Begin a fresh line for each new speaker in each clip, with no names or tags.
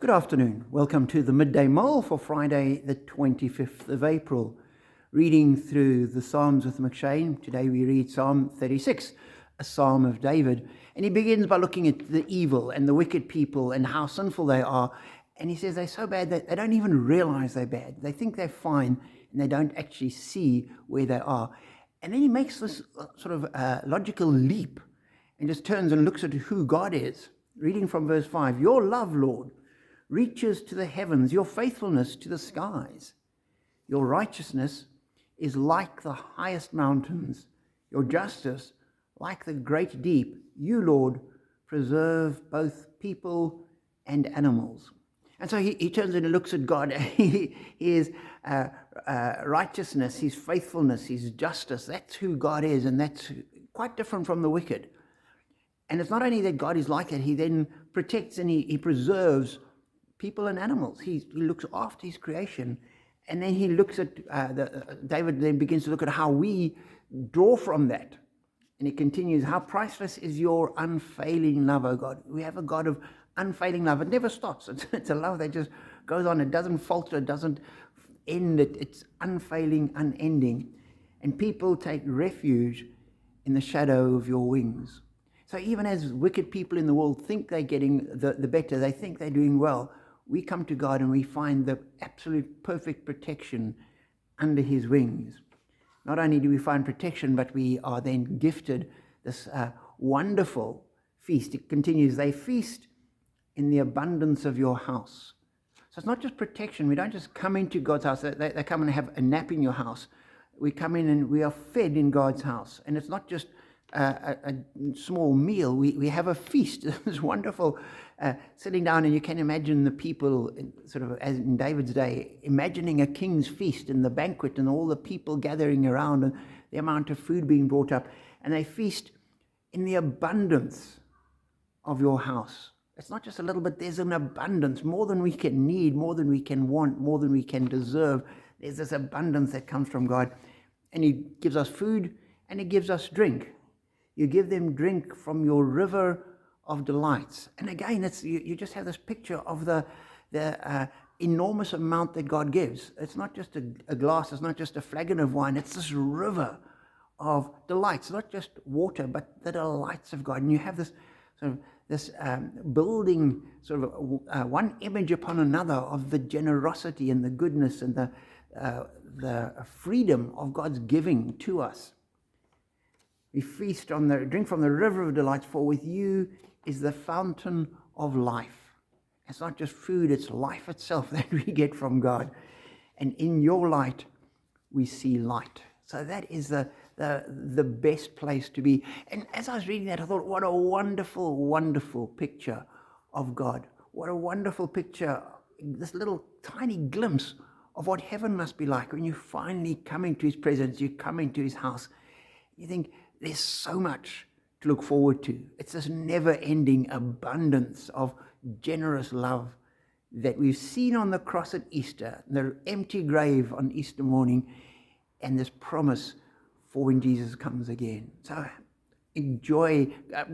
Good afternoon. Welcome to the Midday Mull for Friday, the 25th of April. Reading through the Psalms with McShane. Today we read Psalm 36, a psalm of David. And he begins by looking at the evil and the wicked people and how sinful they are. And he says they're so bad that they don't even realize they're bad. They think they're fine and they don't actually see where they are. And then he makes this sort of logical leap and just turns and looks at who God is. Reading from verse 5, "Your love, Lord, reaches to the heavens, your faithfulness to the skies. Your righteousness is like the highest mountains, your justice like the great deep. You, Lord, preserve both people and animals." And so he turns and looks at God. His righteousness, his faithfulness, his justice, that's who God is, and that's quite different from the wicked. And it's not only that God is like that, he then protects and he preserves people and animals. He looks after his creation. And then he looks at, David then begins to look at how we draw from that. And he continues, "How priceless is your unfailing love, O God." We have a God of unfailing love. It never stops. It's a love that just goes on. It doesn't falter. It doesn't end. It's unfailing, unending. And people take refuge in the shadow of your wings. So even as wicked people in the world think they're getting the better, they think they're doing well, we come to God and we find the absolute perfect protection under his wings. Not only do we find protection, but we are then gifted this wonderful feast. It continues, "They feast in the abundance of your house." So it's not just protection. We don't just come into God's house. They come and have a nap in your house. We come in and we are fed in God's house. And it's not just a small meal. We have a feast. It's wonderful sitting down, and you can imagine the people sort of as in David's day, imagining a king's feast and the banquet and all the people gathering around and the amount of food being brought up. And they feast in the abundance of your house. It's not just a little bit, there's an abundance, more than we can need, more than we can want, more than we can deserve. There's this abundance that comes from God. And he gives us food and he gives us drink. You give them drink from your river of delights. And again, it's you just have this picture of the enormous amount that God gives. It's not just a glass, it's not just a flagon of wine, it's this river of delights, not just water, but the delights of God. And you have this sort of this building sort of one image upon another of the generosity and the goodness and the freedom of God's giving to us. We feast on drink from the river of delights, for with you is the fountain of life. It's not just food, it's life itself that we get from God. And in your light, we see light. So that is the best place to be. And as I was reading that, I thought, what a wonderful, wonderful picture of God. What a wonderful picture, this little tiny glimpse of what heaven must be like when you finally come into his presence, you come into his house. You think, there's so much to look forward to. It's this never-ending abundance of generous love that we've seen on the cross at Easter, the empty grave on Easter morning, and this promise for when Jesus comes again. So enjoy,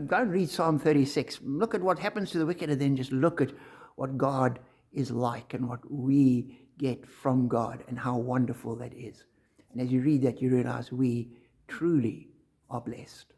go and read Psalm 36. Look at what happens to the wicked, and then just look at what God is like and what we get from God and how wonderful that is. And as you read that, you realize we truly are blessed.